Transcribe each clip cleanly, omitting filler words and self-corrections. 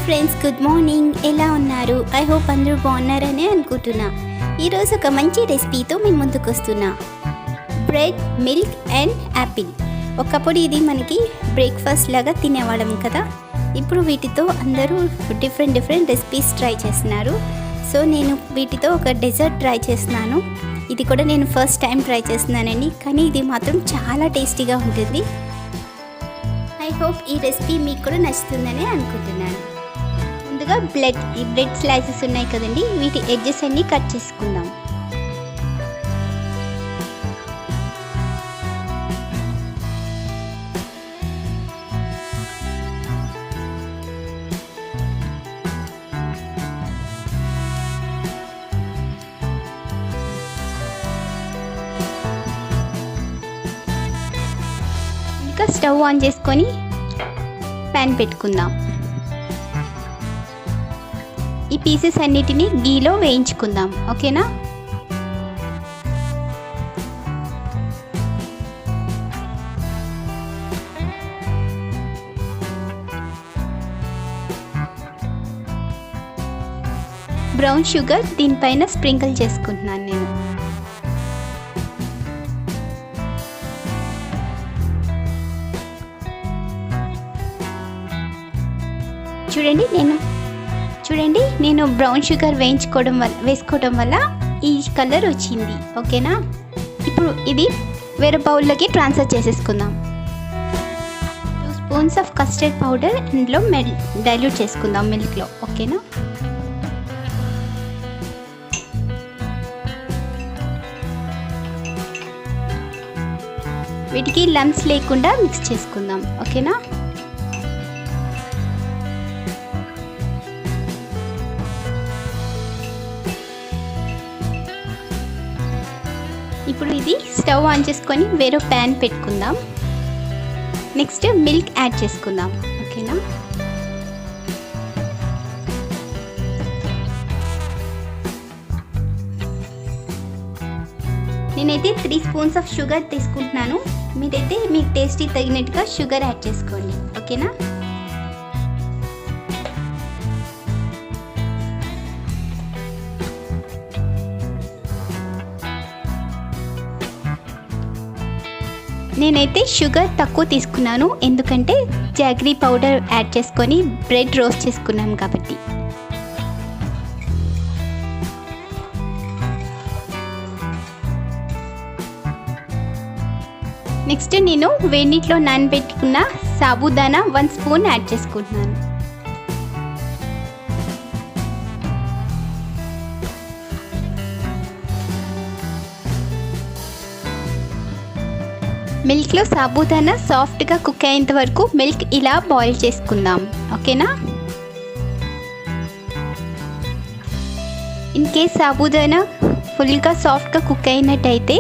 Friends, good morning. ఎలా ఉన్నారు? I hope అందరూ బాగున్నారని అనుకుంటున్నా. ఈరోజు ఒక మంచి రెసిపీతో మేము ముందుకు వస్తున్నా. Bread, milk and Apple. ఒకప్పుడు ఇది మనకి బ్రేక్ఫాస్ట్ లాగా తినేవాళ్ళం కదా. ఇప్పుడు వీటితో అందరూ డిఫరెంట్ రెసిపీస్ ట్రై చేస్తున్నారు. సో నేను వీటితో ఒక డెజర్ట్ ట్రై చేస్తున్నాను. ఇది కూడా నేను ఫస్ట్ టైం ట్రై చేస్తున్నానండి, కానీ ఇది మాత్రం చాలా టేస్టీగా ఉంటుంది. ఐ హోప్ ఈ రెసిపీ మీకు కూడా నచ్చుతుందని అనుకుంటున్నాను. ముందుగా బ్రెడ్ స్లైసెస్ ఉన్నాయి కదండి, వీటి ఎడ్జెస్ అన్నీ కట్ చేసుకుందాం. ఇంకా స్టవ్ ఆన్ చేసుకొని ప్యాన్ పెట్టుకుందాం. ఈ పీసెస్ అన్నిటినీ గీలో వేయించుకుందాం. ఓకేనా? బ్రౌన్ షుగర్ దీనిపైన స్ప్రింకిల్ చేసుకుంటున్నాను నేను. చూడండి నేను బ్రౌన్ షుగర్ వేసుకోవడం వల్ల ఈ కలర్ వచ్చింది. ఓకేనా? ఇప్పుడు ఇది వేరే బౌల్లోకి ట్రాన్స్ఫర్ చేసేసుకుందాం. 2 స్పూన్స్ ఆఫ్ కస్టర్డ్ పౌడర్ ఇందులో డైల్యూట్ చేసుకుందాం మిల్క్లో. ఓకేనా? వీటికి లంప్స్ లేకుండా మిక్స్ చేసుకుందాం. ఓకేనా? ఇప్పుడు ఇది స్టవ్ ఆన్ చేసుకొని వేరే ప్యాన్ పెట్టుకుందాం. నెక్స్ట్ మిల్క్ యాడ్ చేసుకుందాం. ఓకేనా? నేనైతే 3 స్పూన్స్ ఆఫ్ షుగర్ తీసుకుంటున్నాను. మీరైతే మీకు టేస్టీ తగినట్టుగా షుగర్ యాడ్ చేసుకోండి. ఓకేనా? నేనైతే షుగర్ తక్కువ తీసుకున్నాను, ఎందుకంటే జాగరీ పౌడర్ యాడ్ చేసుకొని బ్రెడ్ రోస్ట్ చేసుకున్నాం కాబట్టి. నెక్స్ట్ నేను వేడినీటిలో నానబెట్టుకున్న సాబుదానా 1 స్పూన్ యాడ్ చేసుకుంటున్నాను. మిల్క్లో సాబుదానా సాఫ్ట్గా కుక్ అయ్యేంత వరకు మిల్క్ ఇలా బాయిల్ చేసుకుందాం. ఓకేనా? ఇన్ కేస్ సాబుదానా ఫుల్గా సాఫ్ట్గా కుక్ అయినట్టయితే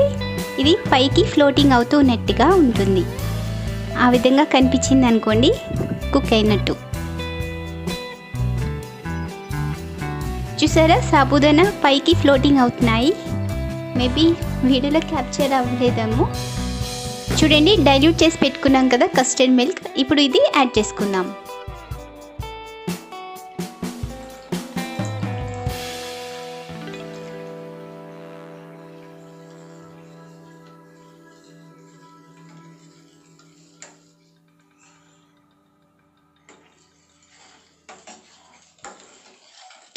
ఇది పైకి ఫ్లోటింగ్ అవుతూ ఉన్నట్టుగా ఉంటుంది. ఆ విధంగా కనిపించింది అనుకోండి కుక్ అయినట్టు. చూసారా, సాబుదానా పైకి ఫ్లోటింగ్ అవుతున్నాయి. మేబీ వీడియోలో క్యాప్చర్ అవ్వలేదేమో. చూడండి, డైల్యూట్ చేసి పెట్టుకున్నాం కదా కస్టర్డ్ మిల్క్. ఇప్పుడు ఇది యాడ్ చేసుకుందాం.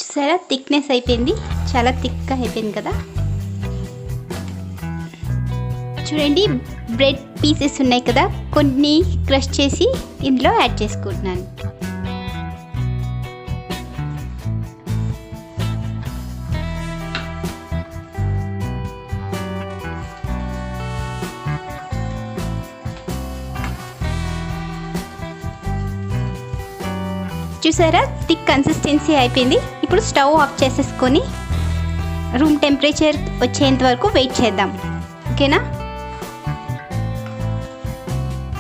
చూసారా, థిక్నెస్ అయిపోయింది, చాలా థిక్గా అయిపోయింది కదా. చూడండి, బ్రెడ్ పీసెస్ ఉన్నాయి కదా, కొన్ని క్రష్ చేసి ఇందులో యాడ్ చేసుకుంటున్నాను. చూసారా, థిక్ కన్సిస్టెన్సీ అయిపోయింది. ఇప్పుడు స్టవ్ ఆఫ్ చేసేసుకొని రూమ్ టెంపరేచర్ వచ్చేంత వరకు వెయిట్ చేద్దాం. ఓకేనా?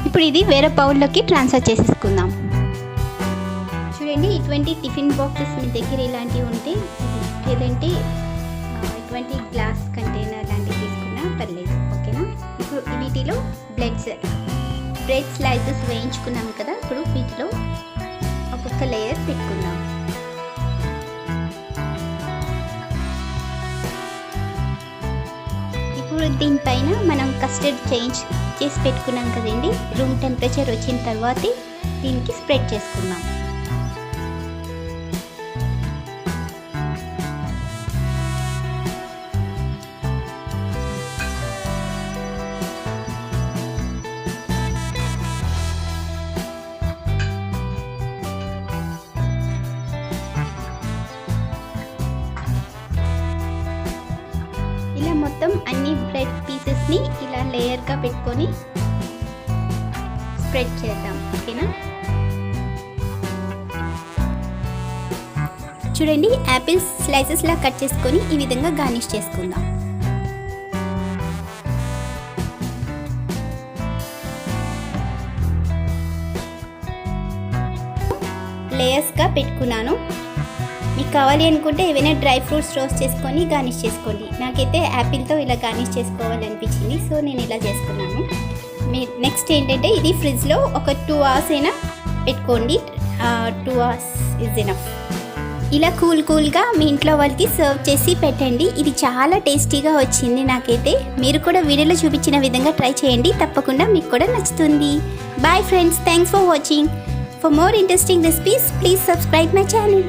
ఇప్పుడు ఇది వేరే బౌల్లోకి ట్రాన్స్ఫర్ చేసేసుకుందాం. చూడండి, ఇటువంటి టిఫిన్ బాక్సెస్ మీ దగ్గర ఇలాంటివి ఉంటే, లేదంటే ఇటువంటి గ్లాస్ కంటైనర్ లాంటివి తీసుకున్నా పర్లేదు. ఓకేనా? ఇప్పుడు వీటిలో బ్రెడ్ స్లైసెస్ వేయించుకున్నాం కదా, ఇప్పుడు వీటిలో ఒక్కొక్క లేయర్ పెట్టుకుందాం. ఇప్పుడు దీనిపైన మనం కస్టర్డ్ చేసి పెట్టుకున్నాం కదండి, రూమ్ టెంపరేచర్ వచ్చిన తర్వాతే దీనికి స్ప్రెడ్ చేసుకుందాం. ఇలా మొత్తం అన్ని బ్రెడ్ పీసెస్ని ఇలా లేయర్గా పెట్టుకొని స్ప్రెడ్ చేద్దాం. ఓకేనా? చూడండి, యాపిల్స్ స్లైసెస్లా కట్ చేసుకొని ఈ విధంగా గార్నిష్ చేసుకుందాం. లేయర్స్గా పెట్టుకున్నాను. మీకు కావాలి అనుకుంటే ఏవైనా డ్రై ఫ్రూట్స్ రోస్ట్ చేసుకొని గార్నిష్ చేసుకోండి. నాకైతే యాపిల్తో ఇలా గార్నిష్ చేసుకోవాలనిపించింది, సో నేను ఇలా చేసుకున్నాను. నెక్స్ట్ ఏంటంటే ఇది ఫ్రిడ్జ్లో ఒక 2 hours అయినా పెట్టుకోండి. 2 hours ఇస్ ఎనఫ్. ఇలా కూల్గా మీ ఇంట్లో వాళ్ళకి సర్వ్ చేసి పెట్టండి. ఇది చాలా టేస్టీగా వచ్చింది నాకైతే. మీరు కూడా వీడియోలో చూపించిన విధంగా ట్రై చేయండి, తప్పకుండా మీకు కూడా నచ్చుతుంది. Bye friends, thanks for watching. For more interesting recipes, please subscribe my channel.